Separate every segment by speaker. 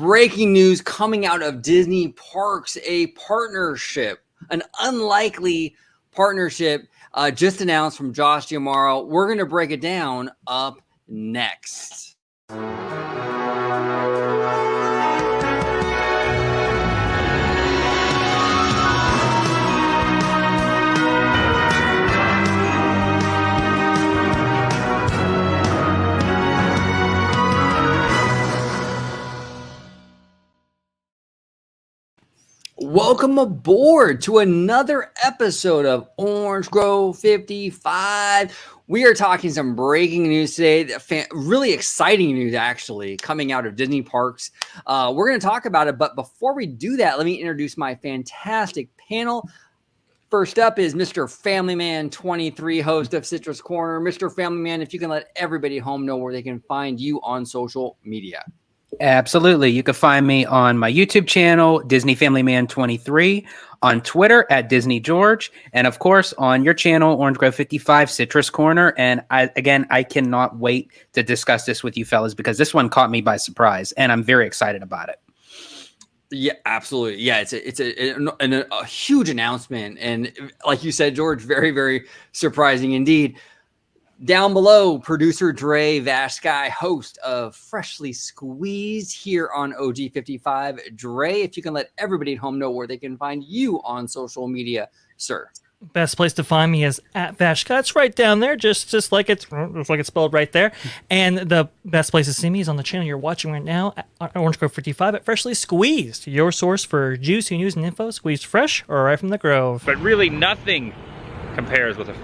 Speaker 1: breaking news coming out of Disney Parks, a partnership, an unlikely partnership just announced from Josh Giamaro. We're going to break it down up next. Welcome aboard to another episode of Orange Grove 55. We are talking some breaking news today, really exciting news actually coming out of Disney Parks. We're going to talk about it, but before we do that, let me introduce my fantastic panel. First up is Mr. Family Man 23, host of Citrus Corner. Mr. Family Man, if you can let everybody at home know where they can find you on social media.
Speaker 2: Absolutely. You can find me on my YouTube channel, Disney Family Man 23, on Twitter at Disney George, and of course on your channel, Orange Grove 55, Citrus Corner. And I cannot wait to discuss this with you fellas because this one caught me by surprise, and I'm very excited about it.
Speaker 1: Yeah, absolutely. Yeah, it's a huge announcement, and like you said, George, very, very surprising indeed. Down below, producer Dre Vashkai, host of Freshly Squeezed here on OG55. Dre, if you can let everybody at home know where they can find you on social media, sir.
Speaker 3: Best place to find me is at Vashkai. It's right down there, just like it's spelled right there. And the best place to see me is on the channel you're watching right now, at Orange Grove 55 at Freshly Squeezed, your source for juicy news and info, squeezed fresh or right from the Grove.
Speaker 4: But really, nothing compares with a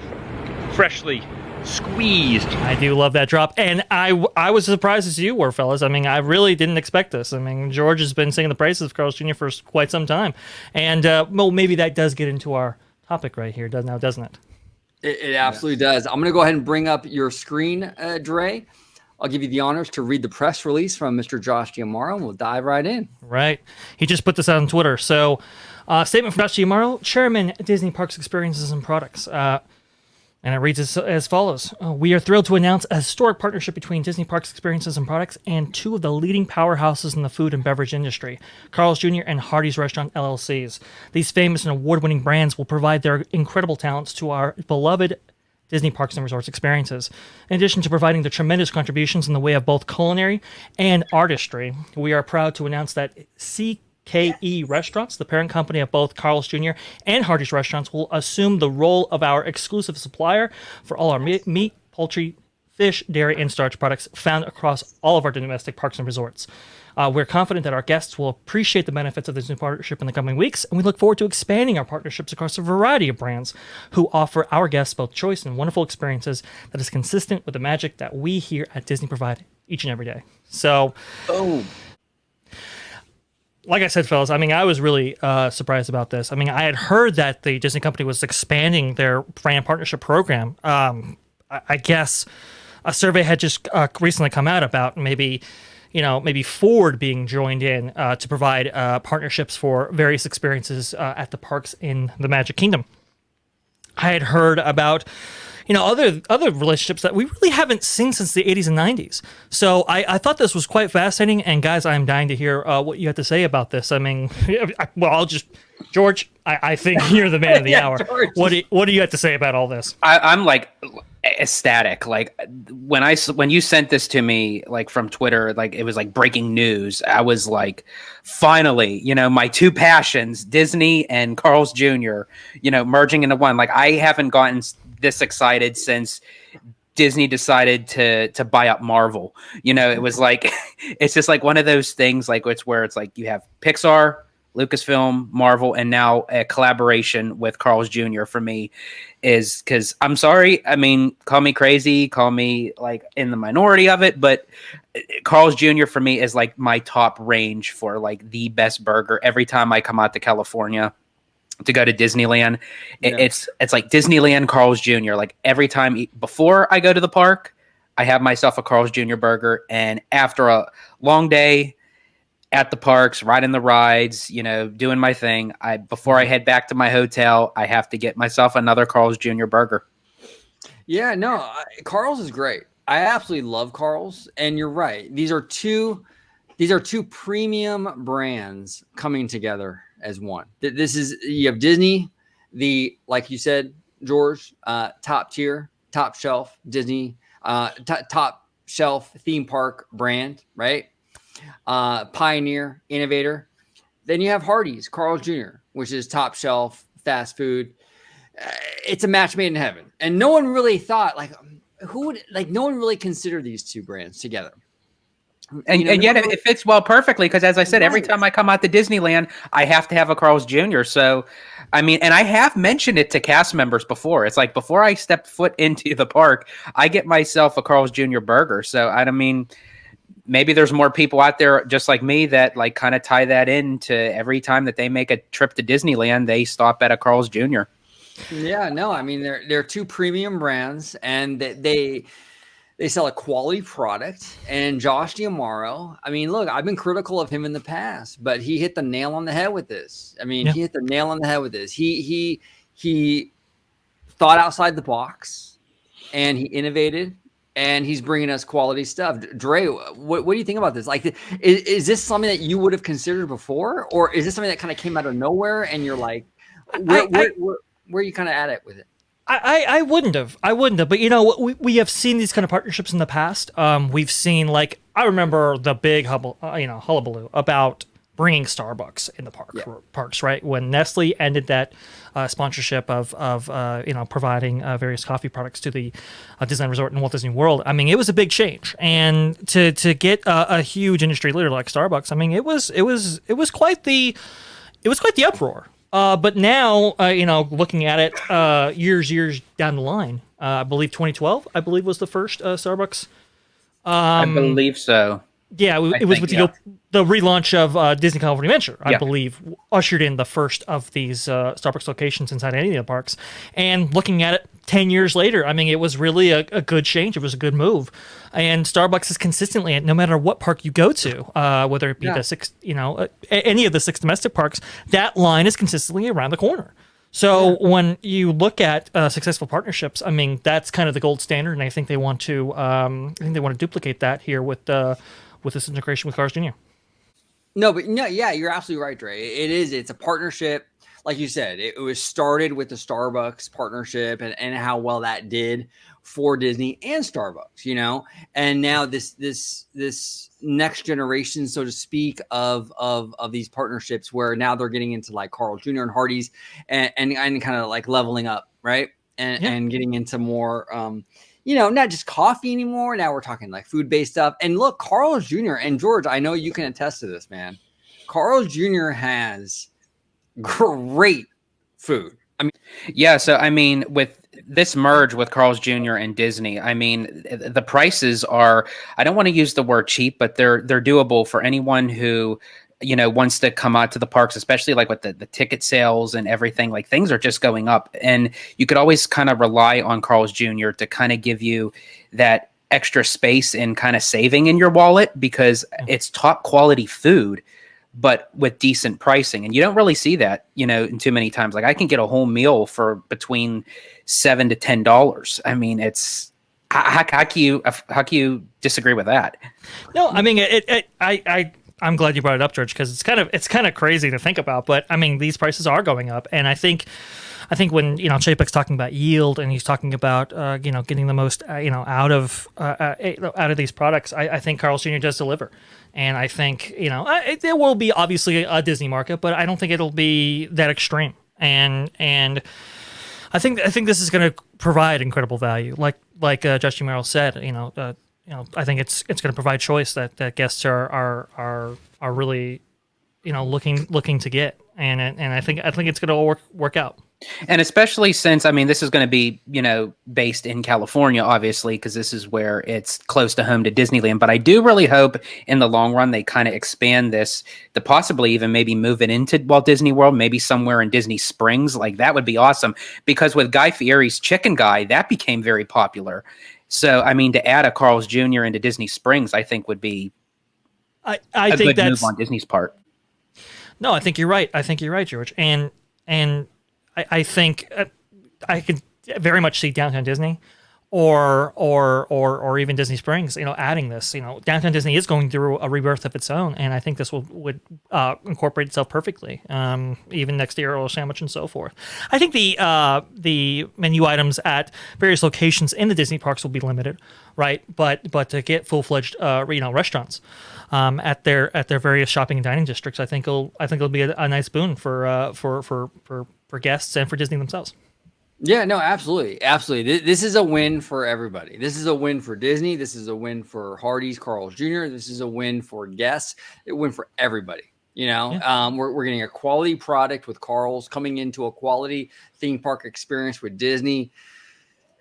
Speaker 4: freshly squeezed.
Speaker 3: I do love that drop, and I was as surprised as you were, fellas. I mean, I really didn't expect this. I mean, George has been singing the praises of Carl's Jr. for quite some time, and well, maybe that does get into our topic right here, doesn't it?
Speaker 1: It absolutely does. I'm going to go ahead and bring up your screen, Dre. I'll give you the honors to read the press release from Mr. Josh Giamaro, and we'll dive right in.
Speaker 3: Right. He just put this out on Twitter. So, statement from Josh Giamaro, Chairman, Disney Parks Experiences and Products. And it reads as follows. We are thrilled to announce a historic partnership between Disney Parks Experiences and Products and two of the leading powerhouses in the food and beverage industry, Carl's Jr. and Hardee's Restaurant LLCs. These famous and award-winning brands will provide their incredible talents to our beloved Disney Parks and Resorts experiences. In addition to providing the tremendous contributions in the way of both culinary and artistry, we are proud to announce that CKE Restaurants, the parent company of both Carl's Jr. and Hardee's Restaurants, will assume the role of our exclusive supplier for all our meat, poultry, fish, dairy, and starch products found across all of our domestic parks and resorts. We're confident that our guests will appreciate the benefits of this new partnership in the coming weeks, and we look forward to expanding our partnerships across a variety of brands who offer our guests both choice and wonderful experiences that is consistent with the magic that we here at Disney provide each and every day. So, like I said, fellas, I mean, I was really surprised about this. I mean, I had heard that the Disney company was expanding their brand partnership program. I guess a survey had just recently come out about maybe Ford being joined in to provide partnerships for various experiences at the parks in the Magic Kingdom. I had heard about other relationships that we really haven't seen since the 80s and 90s. So I thought this was quite fascinating. And guys, I'm dying to hear what you have to say about this. I mean, George, I think you're the man of the hour. George. What do you have to say about all this?
Speaker 2: I'm like ecstatic. Like when you sent this to me, like from Twitter, like it was like breaking news. I was like, finally, my two passions, Disney and Carl's Jr., merging into one. Like I haven't gotten this excited since Disney decided to buy up Marvel. It was like, it's just like one of those things, like it's where it's like you have Pixar, Lucasfilm, Marvel, and now a collaboration with Carl's Jr. for me is because I'm sorry. I mean, call me crazy, call me like in the minority of it, but Carl's Jr. for me is like my top range for like the best burger every time I come out to California to go to Disneyland. It's like Disneyland Carl's Jr. Like every time before I go to the park, I have myself a Carl's Jr. burger. And after a long day at the parks, riding the rides, doing my thing, before I head back to my hotel, I have to get myself another Carl's Jr. burger.
Speaker 1: Yeah, no, Carl's is great. I absolutely love Carl's. And you're right. These are two These are two premium brands coming together as one. This is, you have Disney, like you said, George, top tier, top shelf Disney, top shelf theme park brand, right? Pioneer, innovator. Then you have Hardee's, Carl's Jr., which is top shelf fast food. It's a match made in heaven. And no one really thought, no one really considered these two brands together.
Speaker 2: And yet it fits well perfectly because, as I said, every time I come out to Disneyland, I have to have a Carl's Jr. So, I mean, and I have mentioned it to cast members before. It's like before I step foot into the park, I get myself a Carl's Jr. burger. So, I mean, maybe there's more people out there just like me that like kind of tie that into every time that they make a trip to Disneyland, they stop at a Carl's Jr.
Speaker 1: Yeah, no, I mean, they're two premium brands, and they sell a quality product. And Josh D'Amaro, I mean, look, I've been critical of him in the past, but he hit the nail on the head with this. I mean, he hit the nail on the head with this. He thought outside the box, and he innovated, and he's bringing us quality stuff. Dre, what do you think about this? Like, is this something that you would have considered before, or is this something that kind of came out of nowhere, and you're like, where are you kind of at it with it?
Speaker 3: I wouldn't have. But, you know, we have seen these kind of partnerships in the past. We've seen, like, I remember the big hullabaloo about bringing Starbucks in the parks, right? When Nestle ended that sponsorship of providing various coffee products to the Disneyland Resort and Walt Disney World. I mean, it was a big change, and to get a huge industry leader like Starbucks, I mean, it was quite the uproar. But now, looking at it years down the line, I believe 2012, was the first Starbucks.
Speaker 2: I believe so.
Speaker 3: Yeah, it was with the relaunch of Disney California Adventure, I believe, ushered in the first of these Starbucks locations inside any of the parks. And looking at it 10 years later, I mean, it was really a good change. It was a good move. And Starbucks is consistently, no matter what park you go to, whether it be the six, any of the 6 domestic parks, that line is consistently around the corner. So when you look at successful partnerships, I mean, that's kind of the gold standard, and I think they want to duplicate that here with this integration with Carl's Jr.
Speaker 1: You're absolutely right, Dre. It's a partnership. Like you said, it was started with the Starbucks partnership and how well that did for Disney and Starbucks, and now this next generation, so to speak, of these partnerships where now they're getting into like Carl's Jr. and Hardee's and kind of like leveling up, right? And getting into more, not just coffee anymore. Now we're talking like food-based stuff. And look, Carl's Jr. and George, I know you can attest to this, man. Carl's Jr. has great food.
Speaker 2: So I mean, with this merge with Carl's Jr. and Disney, I mean, the prices are, I don't want to use the word cheap, but they're doable for anyone who, wants to come out to the parks, especially like with the ticket sales and everything. Like, things are just going up, and you could always kind of rely on Carl's Jr. to kind of give you that extra space in kind of saving in your wallet, because it's top quality food, but with decent pricing. And you don't really see that, in too many times. Like, I can get a whole meal for between $7 to $10. I mean, it's how can you disagree with that? No,
Speaker 3: I mean, I'm glad you brought it up, George, because it's kind of crazy to think about. But I mean, these prices are going up, and I think when Chapek's talking about yield and he's talking about getting the most out of these products, I think Carl's Jr. does deliver. And I think, there will be obviously a Disney market, but I don't think it'll be that extreme. And I think this is going to provide incredible value. Like Josh Merrill said, I think it's going to provide choice that guests are really, looking to get. And I think it's going to work out.
Speaker 2: And especially since, I mean, this is going to be, based in California, obviously, because this is where it's close to home to Disneyland. But I do really hope in the long run they kind of expand this to possibly even maybe move it into Walt Disney World, maybe somewhere in Disney Springs. Like, that would be awesome, because with Guy Fieri's Chicken Guy, that became very popular. So, I mean, to add a Carl's Jr. into Disney Springs, I think would be
Speaker 3: I think
Speaker 2: good move on Disney's part.
Speaker 3: No, I think you're right. George. And I think I could very much see Downtown Disney or even Disney Springs, adding this. Downtown Disney is going through a rebirth of its own, and I think this would incorporate itself perfectly. Even next to Earl Sandwich and so forth. I think the menu items at various locations in the Disney parks will be limited, right? But to get full-fledged restaurants at their various shopping and dining districts, I think it'll be a nice boon for guests and for Disney themselves.
Speaker 1: Yeah, no, absolutely. Absolutely. This is a win for everybody. This is a win for Disney. This is a win for Hardee's, Carl's Jr. This is a win for guests. A win for everybody.
Speaker 3: Yeah.
Speaker 1: We're getting a quality product with Carl's coming into a quality theme park experience with Disney.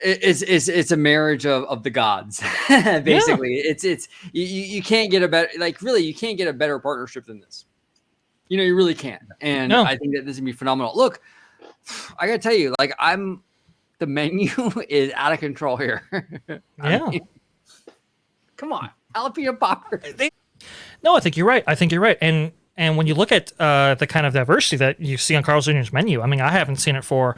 Speaker 1: It's a marriage of the gods, basically. Yeah. You can't get a better, you can't get a better partnership than this. You really can't. And I think that this is gonna be phenomenal. Look, I gotta tell you, the menu is out of control here.
Speaker 3: Yeah.
Speaker 1: Come on, jalapeno popper.
Speaker 3: No, I think you're right. And when you look at the kind of diversity that you see on Carl's Jr.'s menu, I mean, I haven't seen it for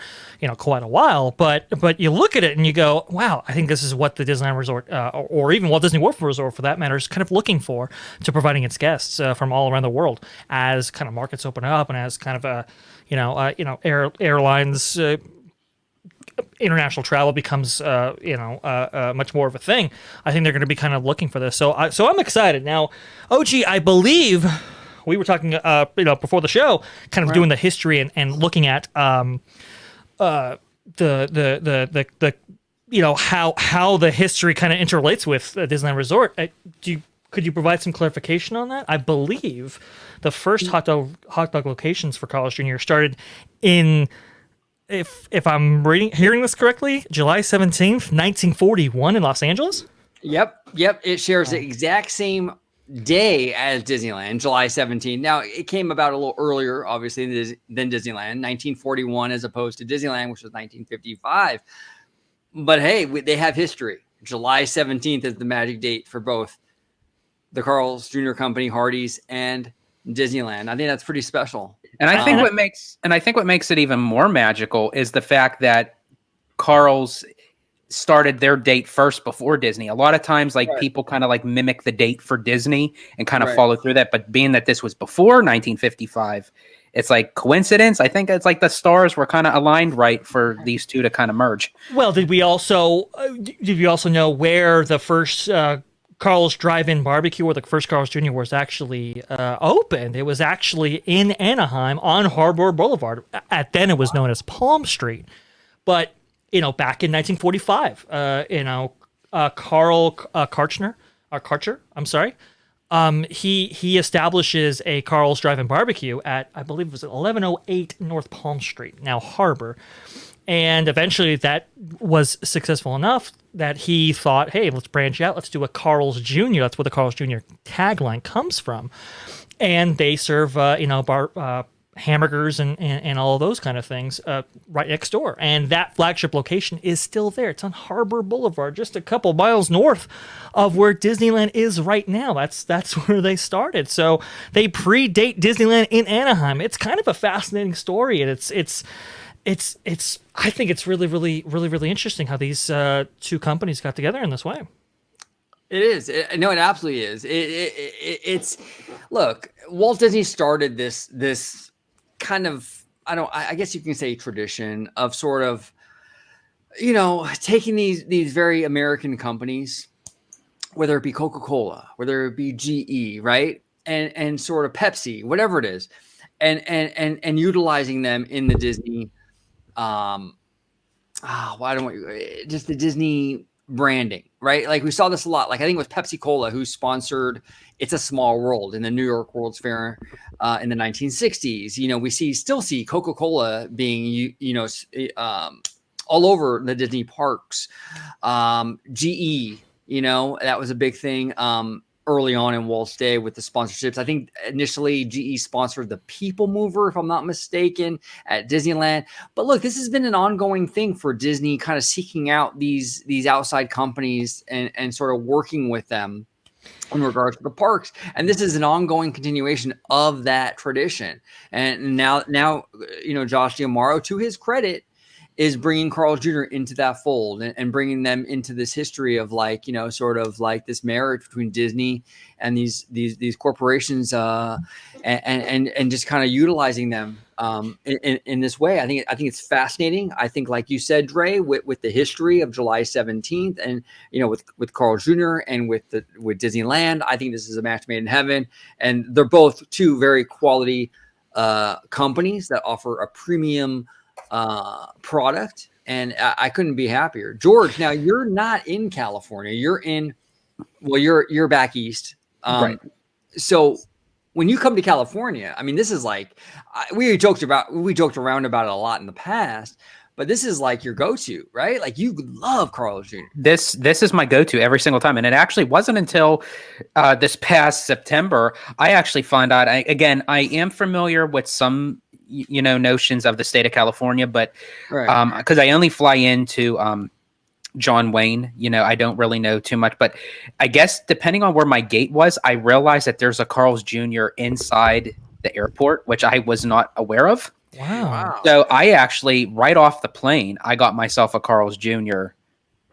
Speaker 3: quite a while, but you look at it and you go, wow, I think this is what the Disneyland Resort or even Walt Disney World Resort, for that matter, is kind of looking for to providing its guests from all around the world as kind of markets open up and as kind of airlines. International travel becomes much more of a thing. I think they're going to be kind of looking for this. So I'm excited now. OG, I believe we were talking before the show, kind of doing the history and looking at the how the history kind of interrelates with Disneyland Resort. Could you provide some clarification on that? I believe the first hot dog locations for Carl's Jr. started in, if I'm hearing this correctly, July 17th, 1941 in Los Angeles?
Speaker 1: Yep. It shares the exact same day as Disneyland, July 17th. Now, it came about a little earlier, obviously, than Disneyland, 1941, as opposed to Disneyland, which was 1955. But hey, they have history. July 17th is the magic date for both the Carl's Jr. Company, Hardee's, and Disneyland. I think that's pretty special.
Speaker 2: And I think what makes it even more magical is the fact that Carl's started their date first before Disney. A lot of times, people kind of mimic the date for Disney and kind of follow through that. But being that this was before 1955, it's coincidence. I think it's the stars were kind of aligned right for these two to kind of merge.
Speaker 3: Well, did you also know where the first Carl's Drive-In Barbecue, or the first Carl's Jr. was actually opened? It was actually in Anaheim on Harbor Boulevard. At then it was known as Palm Street. But back in 1945, Carl Karcher, I'm sorry, he establishes a Carl's Drive-In Barbecue at, I believe it was 1108 North Palm Street, now Harbor. And eventually that was successful enough that he thought, hey, let's branch out. Let's do a Carl's Jr. That's where the Carl's Jr. tagline comes from. And they serve, hamburgers and all of those kind of things right next door. And that flagship location is still there. It's on Harbor Boulevard, just a couple miles north of where Disneyland is right now. That's where they started. So they predate Disneyland in Anaheim. It's kind of a fascinating story, and it's I think it's really, really, really, really interesting how these two companies got together in this way.
Speaker 1: It is. No, it absolutely is. It's look, Walt Disney started this kind of, I guess you can say, tradition of sort of, taking these very American companies, whether it be Coca-Cola, whether it be GE, right? And sort of Pepsi, whatever it is, and utilizing them in the Disney, just the Disney branding, right? We saw this a lot. I think it was Pepsi Cola who sponsored It's a Small World in the New York World's Fair in the 1960s. We still see Coca-Cola being, all over the Disney parks. GE, that was a big thing early on in Walt's day with the sponsorships. I think initially GE sponsored the People Mover, if I'm not mistaken, at Disneyland. But look, this has been an ongoing thing for Disney, kind of seeking out these outside companies and sort of working with them in regards to the parks. And this is an ongoing continuation of that tradition. And now, Josh D'Amaro, to his credit, is bringing Carl's Jr. into that fold and bringing them into this history of like, you know, sort of like this marriage between Disney and these corporations, and just kind of utilizing them in this way. I think it's fascinating. I think, like you said, Dre, with the history of July 17th, and you know, with Carl Jr. and with Disneyland, I think this is a match made in heaven. And they're both two very quality companies that offer a premium product, and I couldn't be happier. George, now you're not in California. You're back east.
Speaker 2: Right.
Speaker 1: So when you come to California, I mean, this is like, we joked around about it a lot in the past, but this is like your go-to, right? Like, you love Carl's Jr.
Speaker 2: This is my go-to every single time. And it actually wasn't until this past September, I actually found out, I am familiar with some, you know, notions of the state of California, but because I only fly into John Wayne, you know, I don't really know too much, but I guess depending on where my gate was, I realized that there's a Carl's Jr. inside the airport, which I was not aware of.
Speaker 3: Wow.
Speaker 2: So I actually, right off the plane, I got myself a Carl's Jr.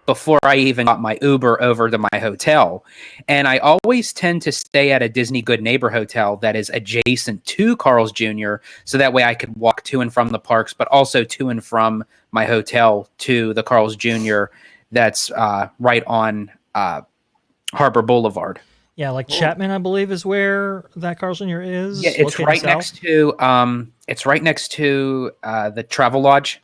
Speaker 2: before I even got my Uber over to my hotel. And I always tend to stay at a Disney Good Neighbor hotel that is adjacent to Carl's Jr. So that way I could walk to and from the parks, but also to and from my hotel to the Carl's Jr. that's right on Harbor Boulevard.
Speaker 3: Yeah, like Chapman, I believe, is where that Carl's Jr. is.
Speaker 2: Yeah, it's right next to the Travelodge.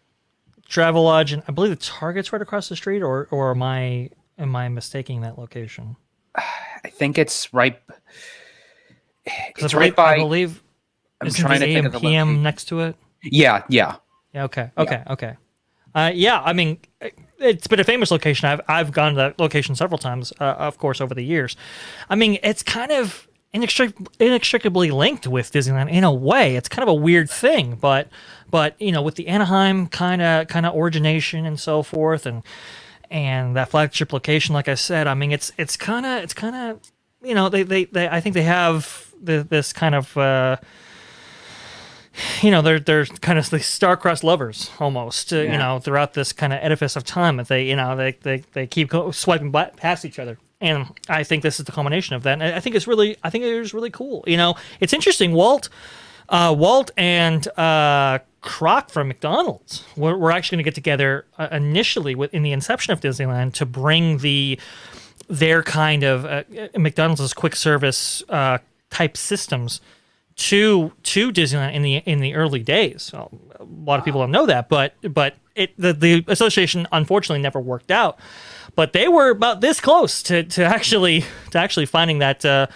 Speaker 3: Travelodge, and I believe the Target's right across the street, or am I mistaking that location?
Speaker 2: I think it's right. It's
Speaker 3: right
Speaker 2: by.
Speaker 3: I believe.
Speaker 2: I'm trying to think of the
Speaker 3: PM
Speaker 2: location.
Speaker 3: next to it.
Speaker 2: Yeah.
Speaker 3: Okay. Yeah, I mean, it's been a famous location. I've gone to that location several times, of course, over the years. I mean, it's kind of inextricably linked with Disneyland in a way. It's kind of a weird thing, but you know, with the Anaheim kind of origination and so forth, and that flagship location, like I said, I mean, it's kind of you know, they I think they have this kind of. You know, they're kind of the star-crossed lovers almost, you know, throughout this kind of edifice of time. That they keep swiping past each other, and I think this is the culmination of that. And I think it is really cool. You know, it's interesting. Walt and Kroc from McDonald's were actually going to get together initially in the inception of Disneyland to bring their kind of McDonald's quick service type systems to Disneyland in the early days. So a lot of people don't know that, but the association unfortunately never worked out. But they were about this close to actually finding that to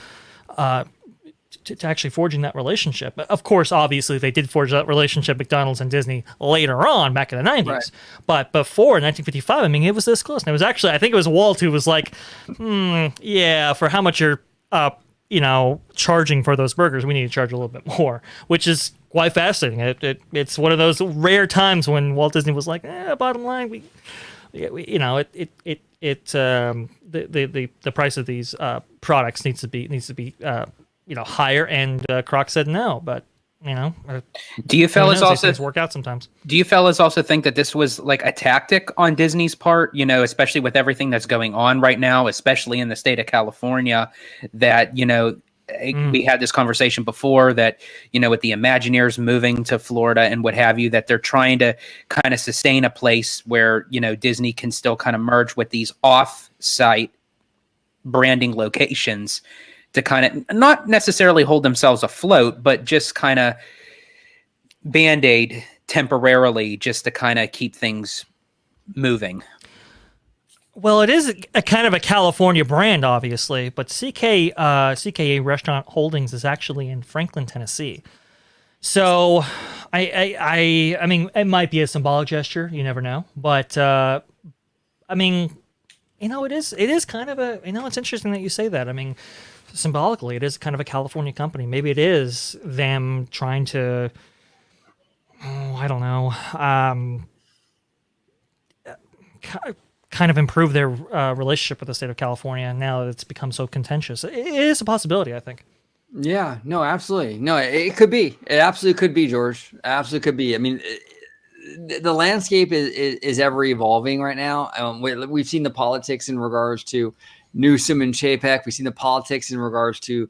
Speaker 3: actually forging that relationship. Of course, obviously they did forge that relationship, McDonald's and Disney, later on back in the 90s. Right. But before 1955, I mean, it was this close. And it was actually, I think it was Walt who was like, yeah, for how much you're you know, charging for those burgers, we need to charge a little bit more, which is quite fascinating. It's one of those rare times when Walt Disney was like, bottom line, we you know, the price of these products needs to be you know, higher, and Kroc said no, but you know,
Speaker 2: do you fellas also
Speaker 3: work out sometimes?
Speaker 2: Do you fellas also think that this was like a tactic on Disney's part, you know, especially with everything that's going on right now, especially in the state of California, that, you know, we had this conversation before that, you know, with the Imagineers moving to Florida and what have you, that they're trying to kind of sustain a place where, you know, Disney can still kind of merge with these off-site branding locations to kind of not necessarily hold themselves afloat, but just kind of Band-Aid temporarily just to kind of keep things moving.
Speaker 3: Well, it is a kind of a California brand, obviously, but CKA Restaurant Holdings is actually in Franklin, Tennessee. So, I mean, it might be a symbolic gesture. You never know, but I mean, you know, it is kind of a, you know, it's interesting that you say that. I mean, symbolically, it is kind of a California company. Maybe it is them trying to, I don't know, kind of improve their relationship with the state of California now that it's become so contentious. It is a possibility, I think.
Speaker 1: Yeah, no, absolutely. No, it could be. It absolutely could be, George. Absolutely could be. I mean, the landscape is ever evolving right now. We've seen the politics in regards to Newsom and Chapek. We've seen the politics in regards to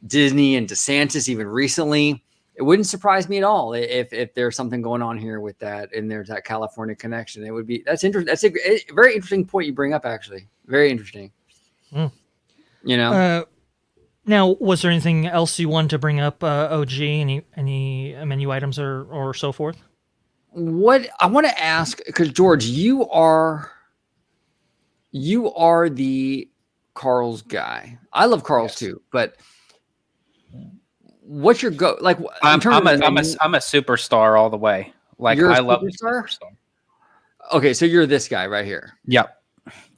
Speaker 1: Disney and DeSantis even recently. It wouldn't surprise me at all if there's something going on here with that, and there's that California connection. That's interesting. That's a very interesting point you bring up, actually. Very interesting.
Speaker 3: Mm.
Speaker 1: You know.
Speaker 3: Now, was there anything else you wanted to bring up, OG? Any menu items or so forth?
Speaker 1: What I want to ask, because George, you are the Carl's guy. I love Carl's too, but what's your go? Like,
Speaker 2: I'm a superstar all the way. Like,
Speaker 1: you're
Speaker 2: I love superstar.
Speaker 1: Okay, so you're this guy right here.
Speaker 2: Yep,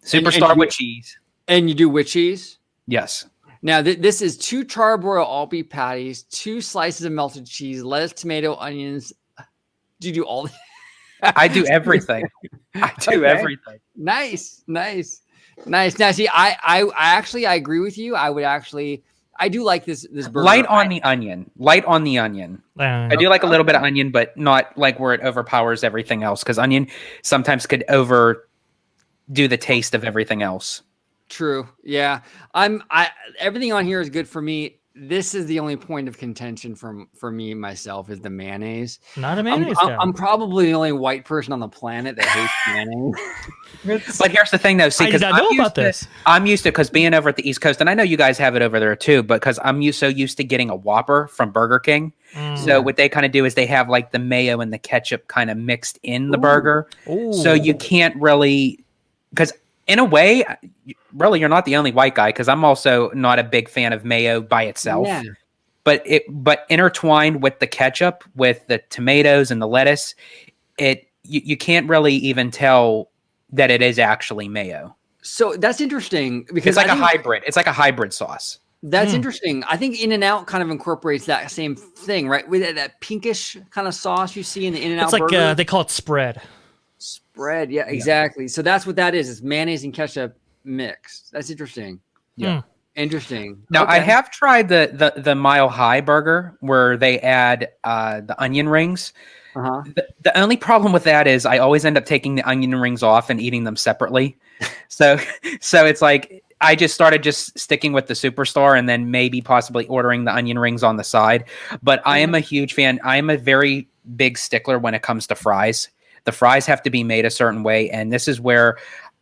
Speaker 2: superstar with cheese.
Speaker 1: And you do with cheese?
Speaker 2: Yes.
Speaker 1: Now this is 2 charbroiled all beef patties, 2 slices of melted cheese, lettuce, tomato, onions. Do you do all?
Speaker 2: I do everything. I do everything.
Speaker 1: Nice. Now, see, I agree with you. I do like this burger.
Speaker 2: Light on the onion. I do like a little bit of onion, but not like where it overpowers everything else. Because onion sometimes could overdo the taste of everything else.
Speaker 1: True. Yeah. Everything on here is good for me. This is the only point of contention for me myself is the mayonnaise.
Speaker 3: Not a mayonnaise guy.
Speaker 1: I'm probably the only white person on the planet that hates mayonnaise.
Speaker 2: But here's the thing, though. See, because I'm used to because being over at the East Coast, and I know you guys have it over there too. But because I'm so used to getting a Whopper from Burger King, so what they kind of do is they have like the mayo and the ketchup kind of mixed in the burger.
Speaker 3: Ooh.
Speaker 2: So you can't really because. In a way, really, you're not the only white guy because I'm also not a big fan of mayo by itself. Yeah. But intertwined with the ketchup, with the tomatoes and the lettuce, you can't really even tell that it is actually mayo.
Speaker 1: So that's interesting because
Speaker 2: it's like a hybrid. It's like a hybrid sauce.
Speaker 1: That's interesting. I think In-N-Out kind of incorporates that same thing, right? With that pinkish kind of sauce you see in the In-N-Out burger.
Speaker 3: It's like they call it spread.
Speaker 1: Spread, yeah, exactly. So that's what that is. It's mayonnaise and ketchup mixed. That's interesting.
Speaker 2: Yeah,
Speaker 1: interesting.
Speaker 2: Now I have tried the Mile High burger where they add the onion rings.
Speaker 1: Uh-huh.
Speaker 2: The only problem with that is I always end up taking the onion rings off and eating them separately. so it's like I just started sticking with the superstar and then maybe possibly ordering the onion rings on the side. But I am a huge fan. I am a very big stickler when it comes to fries. The fries have to be made a certain way. And this is where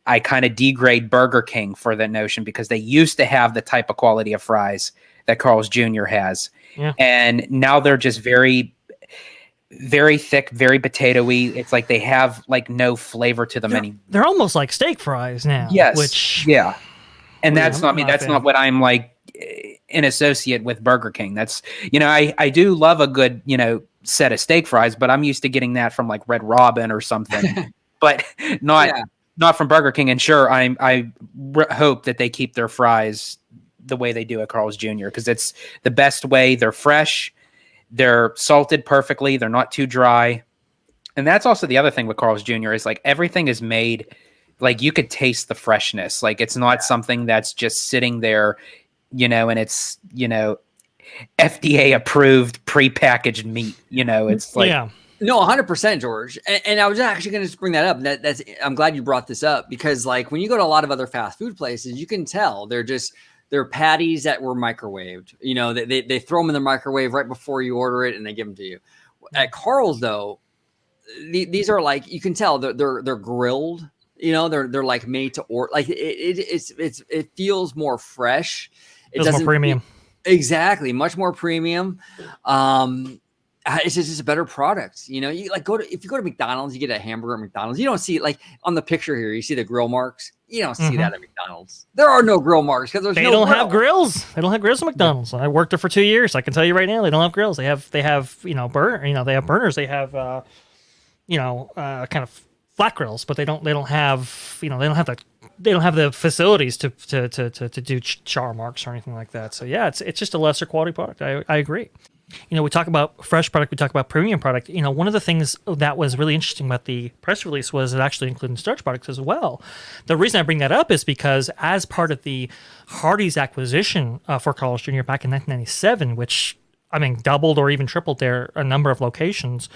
Speaker 2: I kind of degrade Burger King for that notion because they used to have the type of quality of fries that Carl's Jr. has. Yeah. And now they're just very, very thick, very potato-y. It's like they have like no flavor to them anymore.
Speaker 3: They're almost like steak fries now.
Speaker 2: Yes. And that's not me. That's not what I'm like an associate with Burger King. That's, I do love a good, set of steak fries, but I'm used to getting that from like Red Robin or something, but not from Burger King. And sure, I hope that they keep their fries the way they do at Carl's Jr. because it's the best way. They're fresh, they're salted perfectly, they're not too dry. And that's also the other thing with Carl's Jr. is like everything is made like you could taste the freshness. Like it's not something that's just sitting there, and it's, FDA approved prepackaged meat. It's like
Speaker 1: no, 100%, George. And I was actually going to bring that up. I'm glad you brought this up because like when you go to a lot of other fast food places, you can tell they're patties that were microwaved. They throw them in the microwave right before you order it and they give them to you. At Carl's though, these are like you can tell they're grilled. They're like made to order. Like it feels more fresh.
Speaker 3: It feels more premium.
Speaker 1: Exactly, much more premium. It's just a better product. You like if you go to McDonald's, you get a hamburger at McDonald's. You don't see like on the picture here. You see the grill marks. You don't see that at McDonald's. There are no grill marks because
Speaker 3: they don't have grills. They don't have grills at McDonald's. I worked there for 2 years. I can tell you right now, they don't have grills. They have they have burners. They have kind of flat grills, but they don't have they don't have the facilities to do char marks or anything like that. So yeah, it's just a lesser quality product. I agree. We talk about fresh product, we talk about premium product. One of the things that was really interesting about the press release was it actually included starch products as well. The reason I bring that up is because as part of the Hardee's acquisition for Carl's Jr. back in 1997, which doubled or even tripled their a number of locations.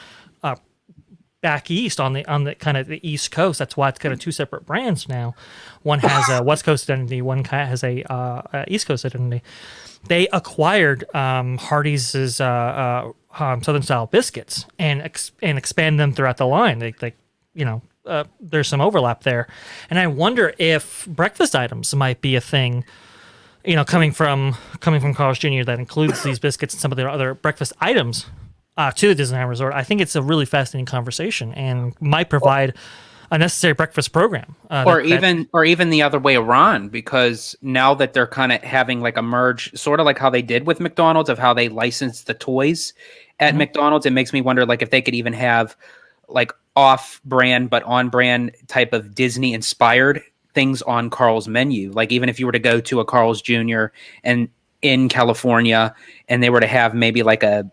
Speaker 3: back east on the kind of the East Coast. That's why it's kind of two separate brands now. One has a West Coast identity. One has a East Coast identity. They acquired Hardee's Southern style biscuits and expand them throughout the line. They there's some overlap there, and I wonder if breakfast items might be a thing. Coming from Carl's Jr. that includes these biscuits and some of their other breakfast items to the Disneyland Resort. I think it's a really fascinating conversation and might provide a necessary breakfast program.
Speaker 2: Or even the other way around, because now that they're kind of having like a merge, sort of like how they did with McDonald's, of how they licensed the toys at McDonald's, it makes me wonder like if they could even have like off-brand but on-brand type of Disney-inspired things on Carl's menu. Like even if you were to go to a Carl's Jr. and in California and they were to have maybe like a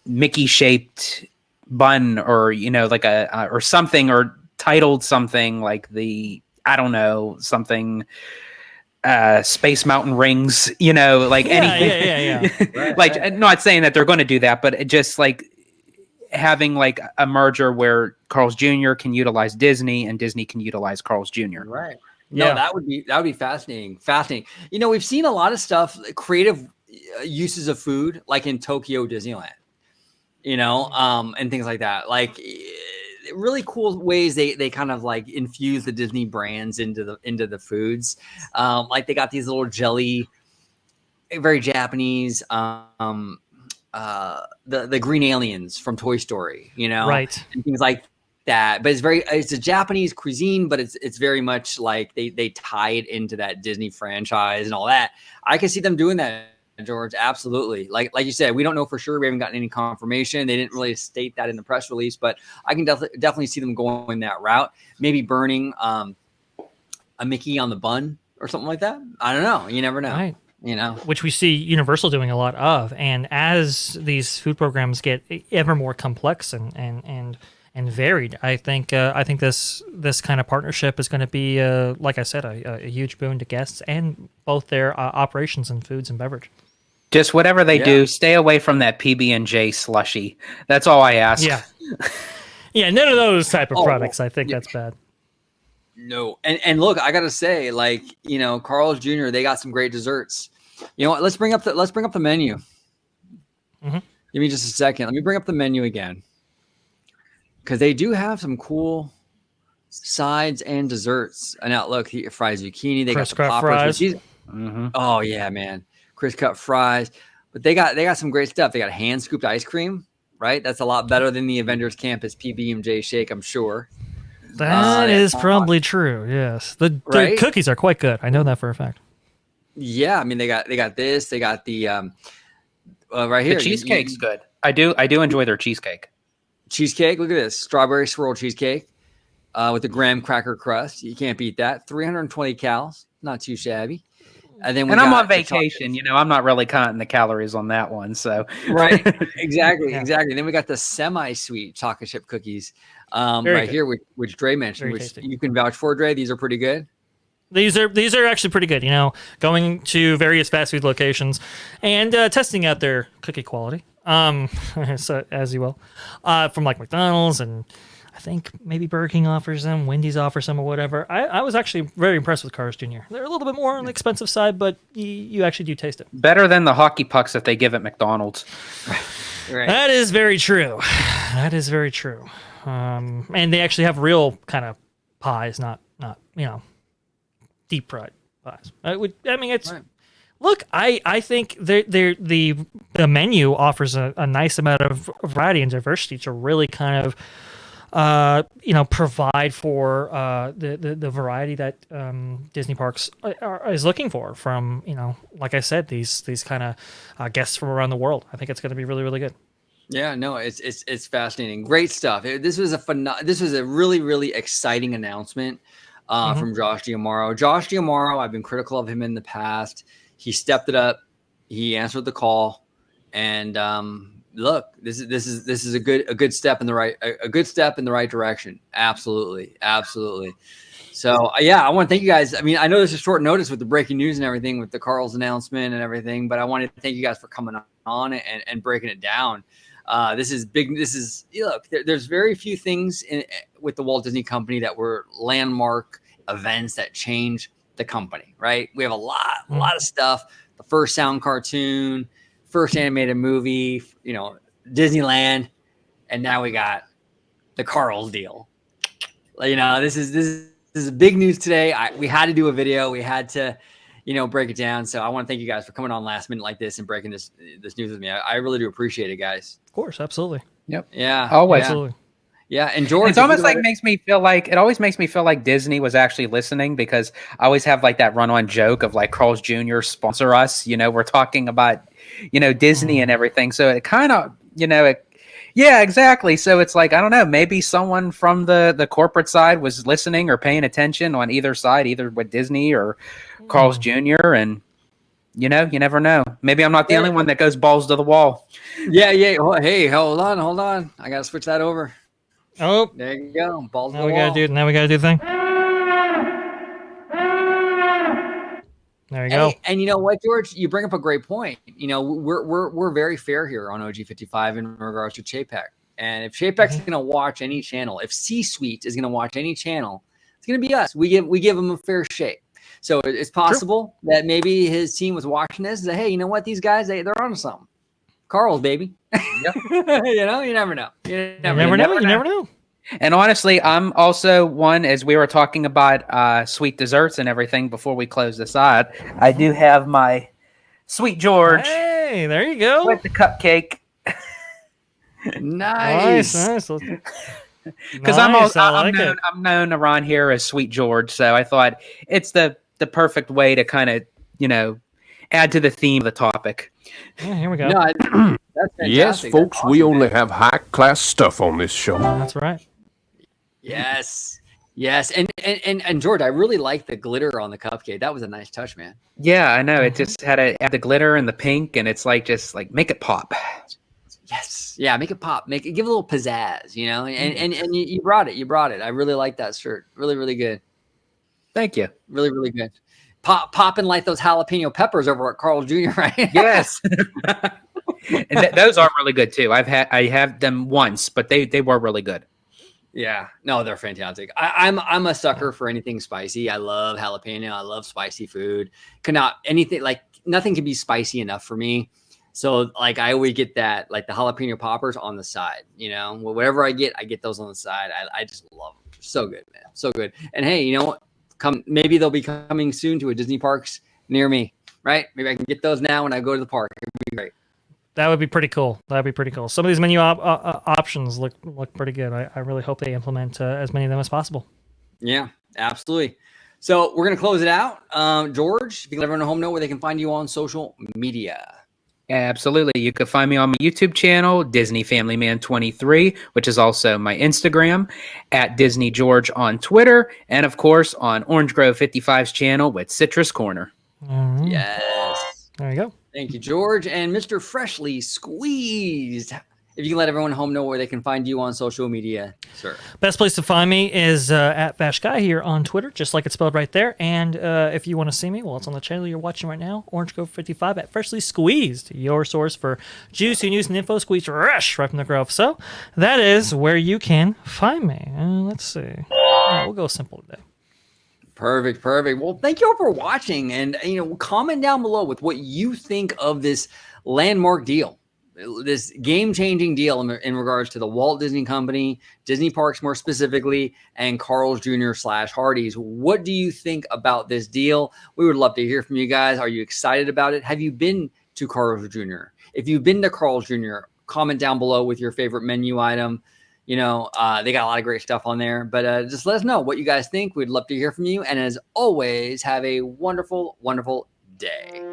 Speaker 2: Mickey shaped bun or, like or something, or titled something like something, Space Mountain Rings, anything.
Speaker 3: Yeah.
Speaker 2: Like, I'm not saying that they're going to do that, but it just like having like a merger where Carl's Jr. can utilize Disney and Disney can utilize Carl's Jr.
Speaker 1: Right. No, that would be fascinating. Fascinating. We've seen a lot of stuff, creative uses of food, like in Tokyo Disneyland, and things like that. Like really cool ways they kind of like infuse the Disney brands into the foods. Like they got these little jelly, very Japanese, the green aliens from Toy Story,
Speaker 3: right,
Speaker 1: and things like that. But it's a Japanese cuisine, but it's very much like they tie it into that Disney franchise and all that. I can see them doing that, George. Absolutely. Like you said, we don't know for sure. We haven't gotten any confirmation. They didn't really state that in the press release, but I can definitely see them going that route. Maybe burning a Mickey on the bun or something like that. I don't know. You never know.
Speaker 3: Right.
Speaker 1: Which
Speaker 3: we see Universal doing a lot of. And as these food programs get ever more complex and varied, I think this kind of partnership is going to be, like I said, a huge boon to guests and both their operations and foods and beverage.
Speaker 2: Just whatever they do, stay away from that PB&J slushy. That's all I ask.
Speaker 3: Yeah, yeah, none of those type of products. I think that's bad.
Speaker 1: No, and look, I gotta say, like Carl's Jr. They got some great desserts. You know what? Let's bring up the menu.
Speaker 3: Mm-hmm.
Speaker 1: Give me just a second. Let me bring up the menu again, because they do have some cool sides and desserts. And now look, fried zucchini. They got the poppers.
Speaker 3: Fries.
Speaker 1: Oh yeah, man, crisp cut fries. But they got some great stuff. They got hand scooped ice cream. Right, that's a lot better than the Avengers Campus PB&J shake, I'm sure.
Speaker 3: That is probably true. Yes, the cookies are quite good. I know that for a fact.
Speaker 1: Yeah, I mean they got this. They got the right here.
Speaker 2: The cheesecake's good. I do enjoy their cheesecake.
Speaker 1: Cheesecake. Look at this strawberry swirl cheesecake with the graham cracker crust. You can't beat that. 320 calories. Not too shabby. And then
Speaker 2: I'm on vacation. I'm not really counting the calories on that one. So
Speaker 1: right, exactly. Then we got the semi-sweet chocolate chip cookies here, which Dre mentioned, which tasty. You can vouch for, Dre. These are pretty good.
Speaker 3: These are actually pretty good. Going to various fast food locations and testing out their cookie quality. So, as you will, from like McDonald's, and I think maybe Burger King offers them, Wendy's offers them, or whatever. I was actually very impressed with Carl's Jr. They're a little bit more on the expensive side, but you actually do taste it.
Speaker 2: Better than the hockey pucks that they give at McDonald's.
Speaker 3: Right. That is very true. And they actually have real kind of pies, not deep fried pies. It's. Right. Look, I think the menu offers a nice amount of variety and diversity to really kind of provide for the variety that Disney Parks is looking for from, like I said, these kind of guests from around the world. I think it's going to be really, really good.
Speaker 1: Yeah, no, it's fascinating. Great stuff. This was a really, really exciting announcement from Josh D'Amaro. Josh D'Amaro, I've been critical of him in the past. He stepped it up. He answered the call, and look, this is a good step in the right direction. Absolutely. So I want to thank you guys. I mean, I know this is short notice with the breaking news and everything, with the Carl's announcement and everything, but I wanted to thank you guys for coming on and breaking it down. This is big. This is look. There's very few things with the Walt Disney Company that were landmark events that change the company. Right? We have a lot of stuff. The first sound cartoon, first animated movie. Disneyland, and now we got the Carl's deal. This is big news today. We had to do a video. We had to, break it down. So I want to thank you guys for coming on last minute like this and breaking this news with me. I really do appreciate it, guys.
Speaker 3: Of course, absolutely.
Speaker 2: Yep.
Speaker 1: Yeah.
Speaker 2: Always.
Speaker 3: Absolutely.
Speaker 1: Yeah. And George,
Speaker 2: it's almost like it always makes me feel like Disney was actually listening, because I always have like that run-on joke of like Carl's Jr. sponsor us. We're talking about, Disney and everything. So it kind of, yeah, exactly. So it's like, I don't know, maybe someone from the corporate side was listening or paying attention on either side, either with Disney or Carl's Jr. And, you never know. Maybe I'm not the only one that goes balls to the wall.
Speaker 1: Yeah. Hey, hold on. I got to switch that over.
Speaker 3: Oh,
Speaker 1: there you go. Balls to the
Speaker 3: wall. Now we got to do the thing. There you go.
Speaker 1: And you know what, George? You bring up a great point. We're very fair here on OG55 in regards to Chapek. And if Chapek's going to watch any channel, if C-Suite is going to watch any channel, it's going to be us. We give them a fair shake. So it's possible that maybe his team was watching this and said, hey, you know what? These guys, they're on something. Carl's, baby. Yep. You never know. You never know.
Speaker 2: And honestly, I'm also one, as we were talking about sweet desserts and everything before we close this out, I do have my Sweet George.
Speaker 3: Hey, there you go.
Speaker 2: With the cupcake.
Speaker 1: Nice.
Speaker 2: Because I'm known around here as Sweet George, so I thought it's the perfect way to kind of, add to the theme of the topic.
Speaker 3: Yeah, here we go.
Speaker 1: No, that's fantastic.
Speaker 5: Yes, folks,
Speaker 1: awesome,
Speaker 5: we only have high-class stuff on this show.
Speaker 3: That's right.
Speaker 1: Yes. And George, I really like the glitter on the cupcake. That was a nice touch, man.
Speaker 2: Yeah, I know. It just had the glitter and the pink, and it's like just like make it pop.
Speaker 1: Yes. Yeah, make it pop. Give it a little pizzazz, And you brought it. You brought it. I really like that shirt. Really, really good.
Speaker 2: Thank you.
Speaker 1: Really, really good. Popping like those jalapeno peppers over at Carl's Jr., right?
Speaker 2: Yes. And those are really good too. I have them once, but they were really good.
Speaker 1: Yeah, no, they're fantastic. I'm a sucker for anything spicy. I love jalapeno. I love spicy food. Nothing can be spicy enough for me. So like I always get that, like the jalapeno poppers on the side. Whatever I get those on the side. I just love them. So good, man. So good. And hey, you know what? Maybe they'll be coming soon to a Disney parks near me. Right? Maybe I can get those now when I go to the park. It'd be great.
Speaker 3: That would be pretty cool. Some of these menu options look pretty good. I really hope they implement as many of them as possible.
Speaker 1: Yeah, absolutely. So we're going to close it out. George, if you can let everyone at home know where they can find you on social media.
Speaker 2: Absolutely. You can find me on my YouTube channel, Disney Family Man 23, which is also my Instagram, at Disney George on Twitter, and of course on Orange Grove 55's channel with Citrus Corner.
Speaker 3: Mm-hmm.
Speaker 1: Yes.
Speaker 3: There you go.
Speaker 1: Thank you, George. And Mr. Freshly Squeezed, if you can let everyone at home know where they can find you on social media, sir.
Speaker 3: Best place to find me is at VashGuy here on Twitter, just like it's spelled right there. And if you want to see me, well, it's on the channel you're watching right now, Orange Grove 55 at Freshly Squeezed, your source for juicy news and info squeezed fresh right from the Grove. So that is where you can find me. Let's see. Yeah, we'll go simple today.
Speaker 1: Perfect. Well, thank you all for watching, and comment down below with what you think of this landmark deal, this game-changing deal in regards to the Walt Disney Company, Disney Parks more specifically, and Carl's Jr. / Hardee's. What do you think about this deal? We would love to hear from you guys. Are you excited about it? Have you been to Carl's Jr.? If you've been to Carl's Jr., comment down below with your favorite menu item. They got a lot of great stuff on there, but just let us know what you guys think. We'd love to hear from you. And as always, have a wonderful, wonderful day.